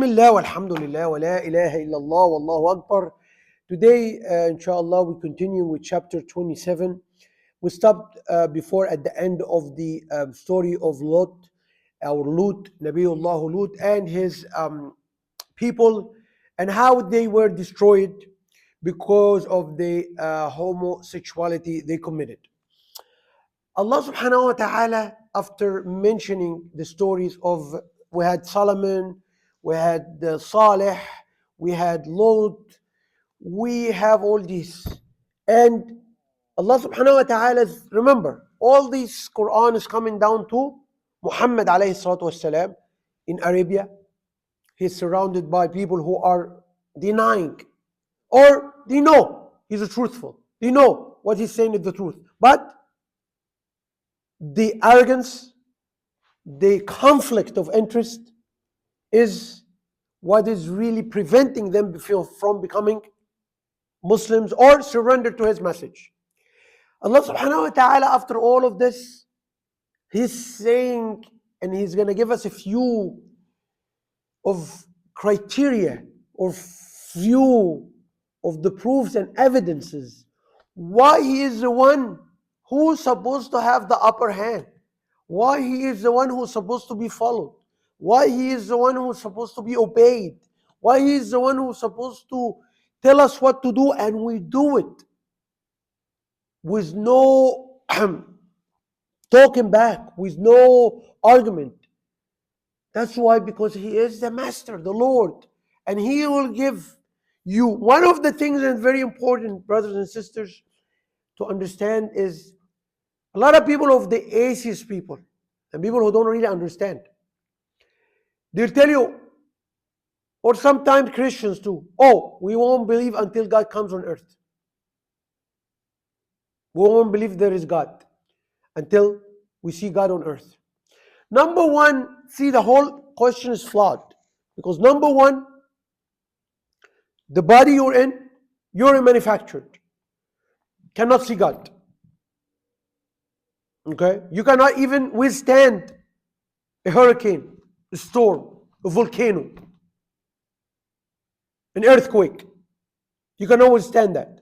Bismillah walhamdulillah wa la ilaha illallah wallahu akbar. Today, inshallah, we continue with chapter 27. We stopped before at the end of the story of Lot, Nabiullah Lut, and his people, and how they were destroyed because of the homosexuality they committed. Allah subhanahu wa ta'ala, after mentioning the stories of, we had Solomon, we had Saleh, we had Lot, we have all these. And Allah subhanahu wa ta'ala, remember, all this Quran is coming down to Muhammad alayhi salatu wasalam in Arabia. He's surrounded by people who are denying, or they know he's truthful. They know what he's saying is the truth. But the arrogance, the conflict of interest is what is really preventing them from becoming Muslims or surrender to his message. Allah subhanahu wa ta'ala, after all of this, he's saying, and he's going to give us a few of criteria or few of the proofs and evidences why he is the one who's supposed to have the upper hand, why he is the one who's supposed to be followed, why he is the one who's supposed to be obeyed, why he is the one who's supposed to tell us what to do, and we do it with no talking back, with no argument. That's why, because he is the master, the Lord, and he will give you. One of the things that's very important, brothers and sisters, to understand is a lot of people of the atheist people and people who don't really understand, they'll tell you, or sometimes Christians too, oh, we won't believe until God comes on earth. We won't believe there is God until we see God on earth. Number one, see, the whole question is flawed. Because number one, the body you're manufactured. Cannot see God. Okay? You cannot even withstand a hurricane, a storm, a volcano, an earthquake. You cannot withstand that.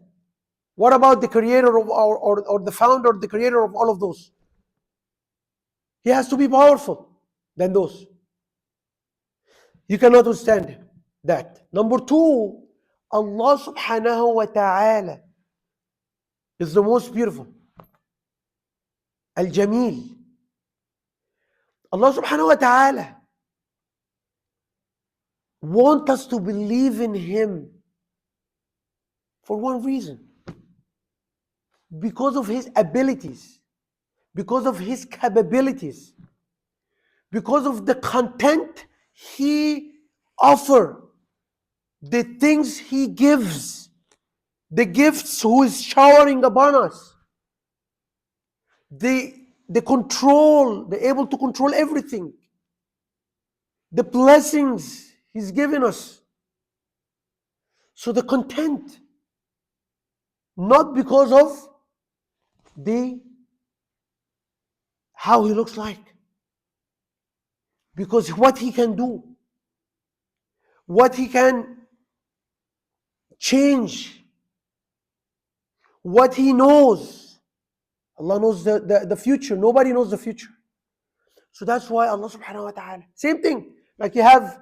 What about the creator of or the founder, the creator of all of those? He has to be powerful than those. You cannot withstand that. Number two, Allah subhanahu wa ta'ala is the most beautiful. Al-Jameel. Allah subhanahu wa ta'ala wants us to believe in Him for one reason. Because of His abilities, because of His capabilities, because of the content He offers, the things He gives, the gifts who is showering upon us, the control, the able to control everything, the blessings He's given us. So the content, not because of how He looks like, because what He can do, what He can change, what He knows. Allah knows the future. Nobody knows the future. So that's why Allah subhanahu wa ta'ala, same thing like you have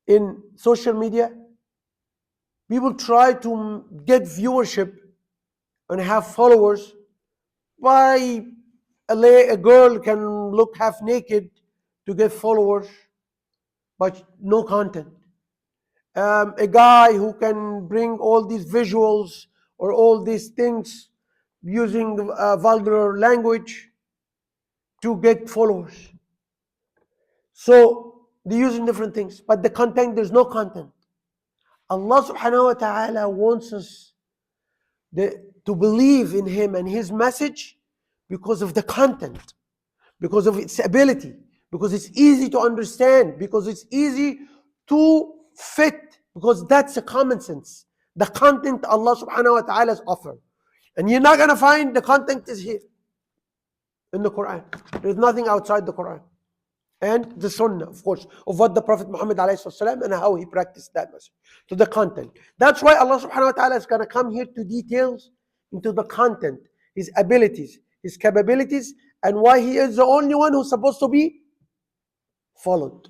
in social media, people try to get viewership and have followers by a girl can look half naked to get followers, but no content. A guy who can bring all these visuals or all these things using vulgar language to get followers. So they're using different things, but the content, there's no content. Allah subhanahu wa ta'ala wants us to believe in Him and His message because of the content, because of its ability, because it's easy to understand, because it's easy to fit, because that's the common sense. The content Allah subhanahu wa ta'ala has offered. And you're not going to find the content is here in the Quran. There's nothing outside the Quran. and the Sunnah, of course, of what the Prophet Muhammad ﷺ and how he practiced that message, to the content. That's why Allah subhanahu wa ta'ala is going to come here to details into the content, his abilities, his capabilities, and why he is the only one who's supposed to be followed.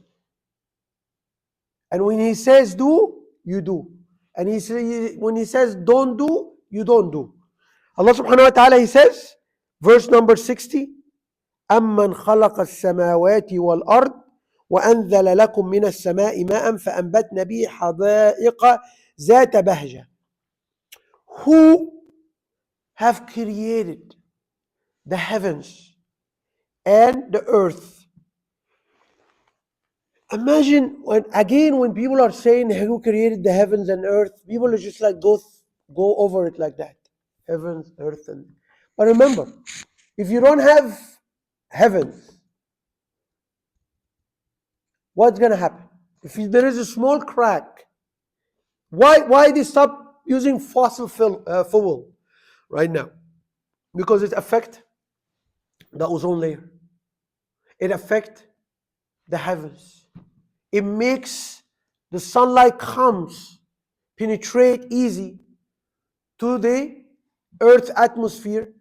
And when he says do, you do. And when he says don't do, you don't do. Allah subhanahu wa ta'ala, he says, verse number 60, أَمَّنْ خَلَقَ السَّمَاوَاتِ وَالْأَرْضِ وَأَنزَلَ لَكُم مِّنَ السَّمَاءِ مَاءً فَأَنبَتْنَ بِهِ حَدَائِقَ ذَاتَ بَهْجَةٍ. Who have created the heavens and the earth? Imagine when people are saying who created the heavens and earth, people are just like go over it like that. Heavens, earth, but remember, if you don't have heavens, what's going to happen? If there is a small crack, why they stop using fossil fuel right now? Because it affects the ozone layer. It affects the heavens. It makes the sunlight penetrate easy to the Earth's atmosphere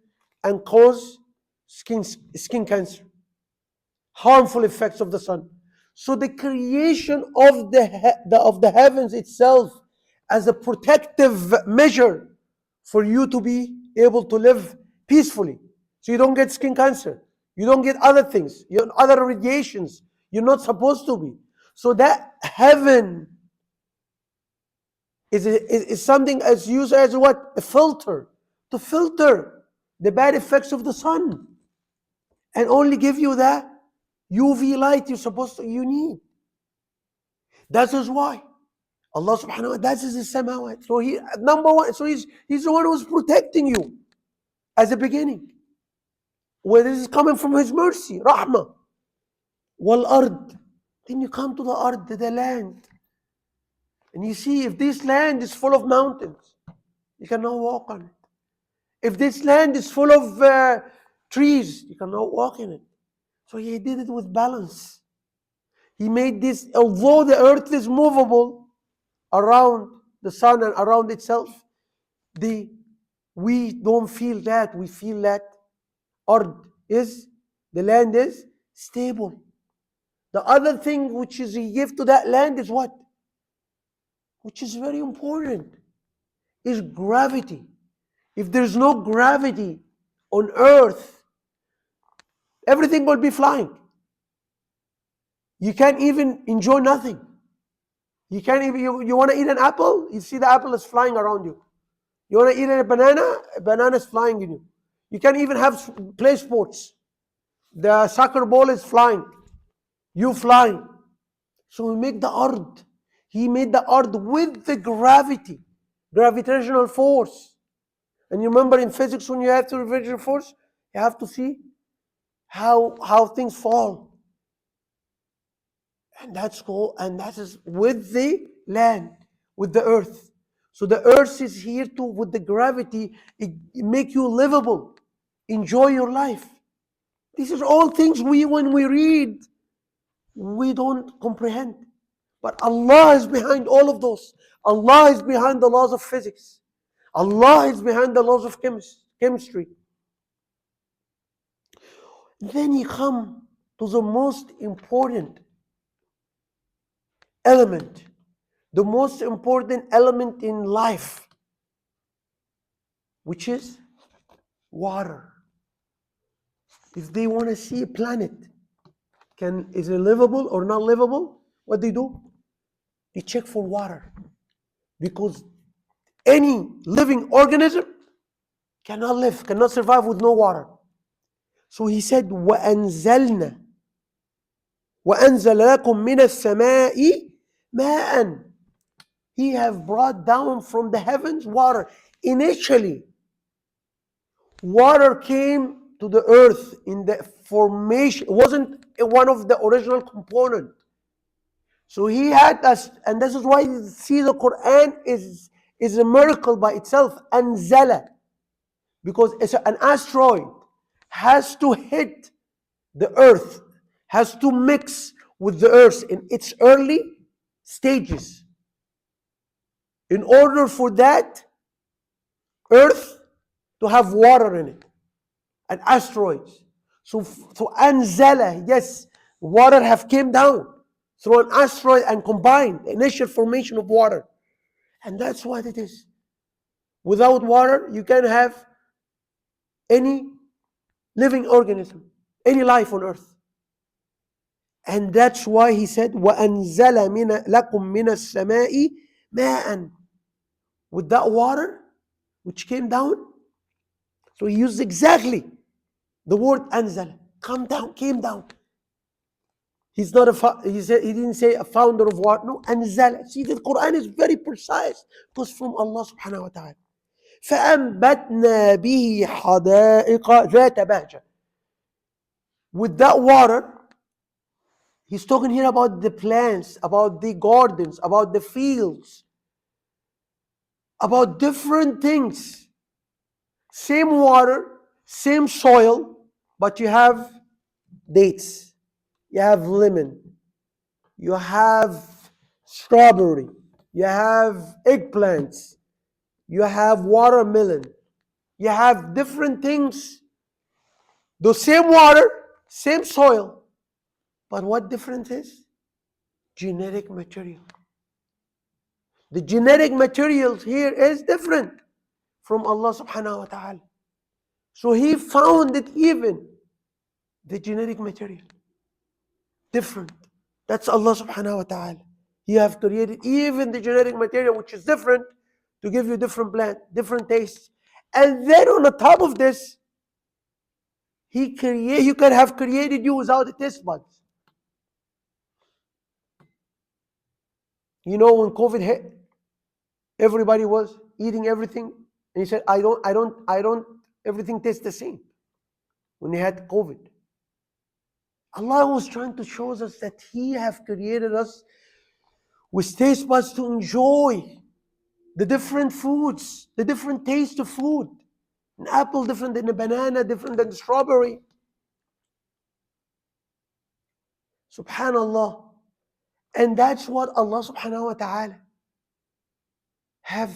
and cause skin cancer, harmful effects of the sun. So the creation of the heavens itself as a protective measure for you to be able to live peacefully, so you don't get skin cancer, you don't get other things, other radiations you're not supposed to be. So that heaven is something as used as what? A filter, to filter the bad effects of the sun and only give you that UV light you need. That is why Allah subhanahu wa ta'ala, that is the samawat. So he, number one, so he's the one who's protecting you as a beginning. Where this is coming from his mercy, rahmah. Wal ard. Then you come to the ard, the land. And you see, if this land is full of mountains, you cannot walk on it. If this land is full of trees, you cannot walk in it. So he did it with balance. He made this, although the earth is movable around the sun and around itself, we don't feel that. We feel that the land is stable. The other thing which is he gave to that land is what? Which is very important, is gravity. If there's no gravity on earth, everything will be flying. You can't even enjoy nothing. You can't even, you want to eat an apple, you see the apple is flying around you. You want to eat a banana is flying in you. You can't even play sports. The soccer ball is flying. You flying. So we make the ard. He made the ard with the gravitational force. And you remember in physics, when you have to gravitational force, you have to see how things fall. And that is with the land, with the earth. So the earth is here to, with the gravity, it make you livable. Enjoy your life. These are all things when we read, we don't comprehend. But Allah is behind all of those. Allah is behind the laws of physics. Allah is behind the laws of chemistry. Then you come to the most important element, the most important element in life, which is water. If they want to see a planet, is it livable or not livable? What they do? They check for water. Because any living organism cannot survive with no water. So he said, وَأَنزَلْنَا وَأَنزَلَ لَكُم مِّنَ السَّمَاءِ مَاءً. He have brought down from the heavens water. Initially, water came to the earth in the formation. It wasn't one of the original components. So he had us, and this is why you see the Quran is a miracle by itself. Anzala, because it's an asteroid has to hit the earth, has to mix with the earth in its early stages in order for that earth to have water in it and asteroids. So anzala, yes, water have came down through an asteroid and combined initial formation of water. And that's what it is. Without water, you can't have any living organism, any life on earth. And that's why he said, وَأَنزَلَ لَكُم مِّنَ السَّمَاءِ مَاءً. With that water which came down, so he used exactly the word anzal, come down, came down. He's not he didn't say a founder of what, no, anzal. See, the Quran is very precise because from Allah subhanahu wa ta'ala. فَأَنبَتْنَا بِهِ حَدَائِقَ ذَاتَ بَهْجَةٍ. With that water, he's talking here about the plants, about the gardens, about the fields, about different things. Same water, same soil, but you have dates, you have lemon, you have strawberry, you have eggplants, you have watermelon, you have different things. The same water, same soil, but what difference is? Genetic material. The genetic materials here is different from Allah subhanahu wa ta'ala. So he found it even, the genetic material, different. That's Allah subhanahu wa ta'ala. He have created even the genetic material which is different to give you different plant, different tastes. And then on the top of this, he can have created you without the taste buds. You know, when COVID hit, everybody was eating everything, and he said, I don't, everything tastes the same. When he had COVID, Allah was trying to show us that He have created us with taste buds to enjoy the different foods, the different taste of food. An apple different than a banana, different than the strawberry. Subhanallah. And that's what Allah subhanahu wa ta'ala have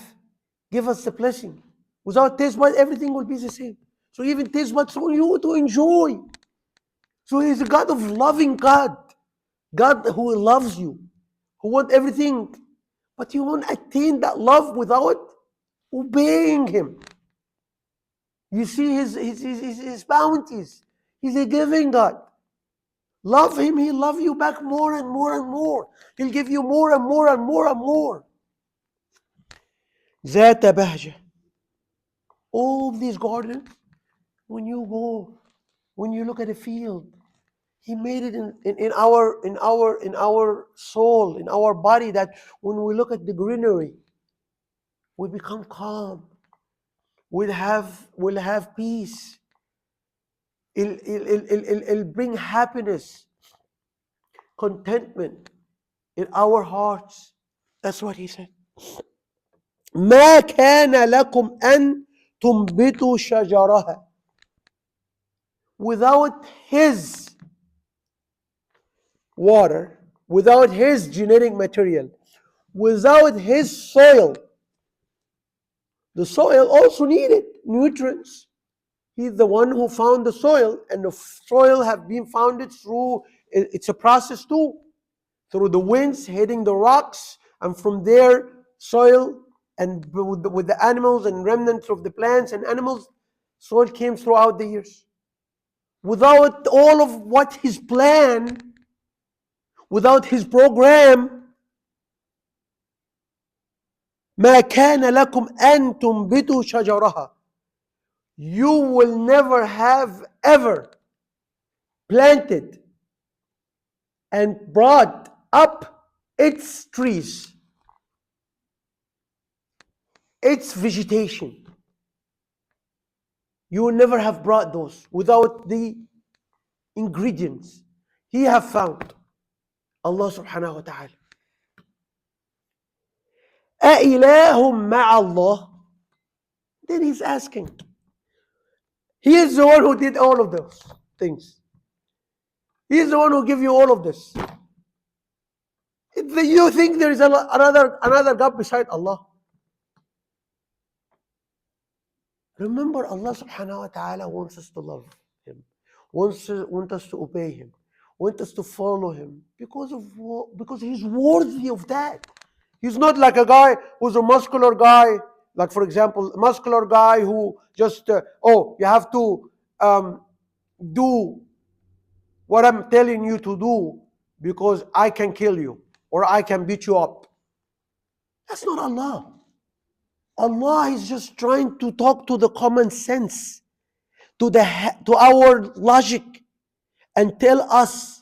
give us the blessing. Without taste buds, everything will be the same. So even taste buds for you to enjoy. So He's a God of loving God. God who loves you, who wants everything. But you won't attain that love without obeying Him. You see His bounties. He's a giving God. Love Him, He'll love you back more and more and more. He'll give you more and more and more and more. ذات بهجة. All these gardens, when you go, when you look at a field, He made it in our soul, in our body, that when we look at the greenery, we become calm. We'll have peace. It'll bring happiness, contentment in our hearts. That's what He said. ما كان لكم أن تنبتوا شجرها. Without His water, without His genetic material, without His soil, the soil also needed nutrients. He's the one who found the soil, and the soil have been founded through, it's a process too, through the winds hitting the rocks, and from there, soil, and with the animals and remnants of the plants and animals, soil came throughout the years. Without all of what His plan, without His program, ما كان لكم أن تنبتوا شجرها. You will never have ever planted and brought up its trees, its vegetation. You will never have brought those without the ingredients He have found. Allah subhanahu wa ta'ala. أَإِلَهٌ مَعَ اللَّهِ. Then He's asking. He is the one who did all of those things. He's the one who gives you all of this. You think there is another God beside Allah? Remember, Allah subhanahu wa ta'ala wants us to love Him, wants us to obey Him, wants us to follow Him because He's worthy of that. He's not like a guy who's a muscular guy, like for example, a muscular guy who just you have to do what I'm telling you to do because I can kill you or I can beat you up. That's not Allah. Allah is just trying to talk to the common sense, to our logic, and tell us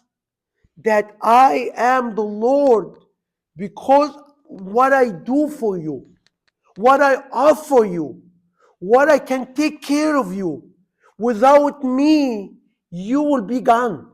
that I am the Lord because what I do for you, what I offer you, what I can take care of you. Without me, you will be gone.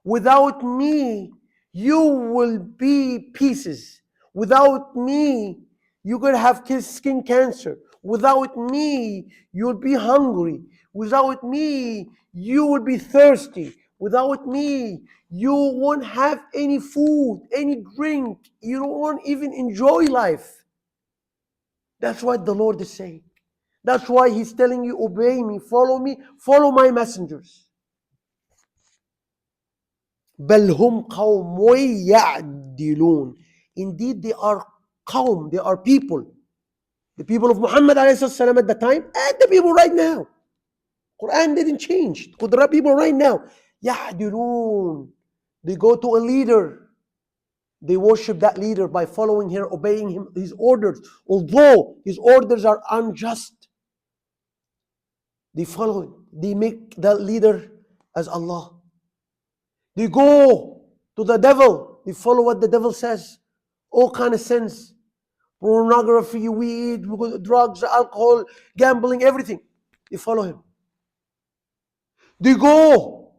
Without me, you will be pieces. Without me, you're going to have skin cancer. Without me, you'll be hungry. Without me, you will be thirsty. Without me, you won't have any food, any drink. You won't even enjoy life. That's what the Lord is saying. That's why He's telling you, obey me, follow my messengers. بل هم قوم يعدلون. Indeed, they are qawm, they are people. The people of Muhammad ﷺ at the time and the people right now. Quran didn't change. The people right now. يعدلون. They go to a leader. They worship that leader by following him, obeying his orders. Although his orders are unjust, they follow him. They make that leader as Allah. They go to the devil. They follow what the devil says. All kind of sins. Pornography, weed, drugs, alcohol, gambling, everything. They follow him. They go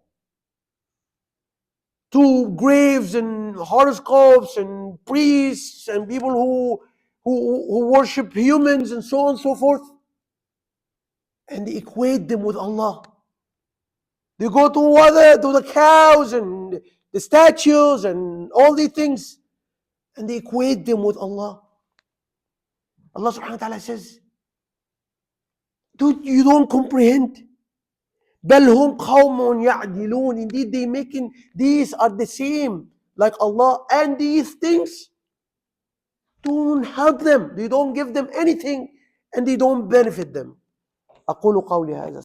to graves and horoscopes and priests and people who worship humans and so on and so forth. And they equate them with Allah. They go to the cows and the statues and all these things, and they equate them with Allah. Allah subhanahu wa ta'ala says, dude, you don't comprehend. بل هم قوم يعدلون. Indeed, they making these are the same like Allah, and these things don't help them. They don't give them anything, and they don't benefit them. أقول قولي هذا.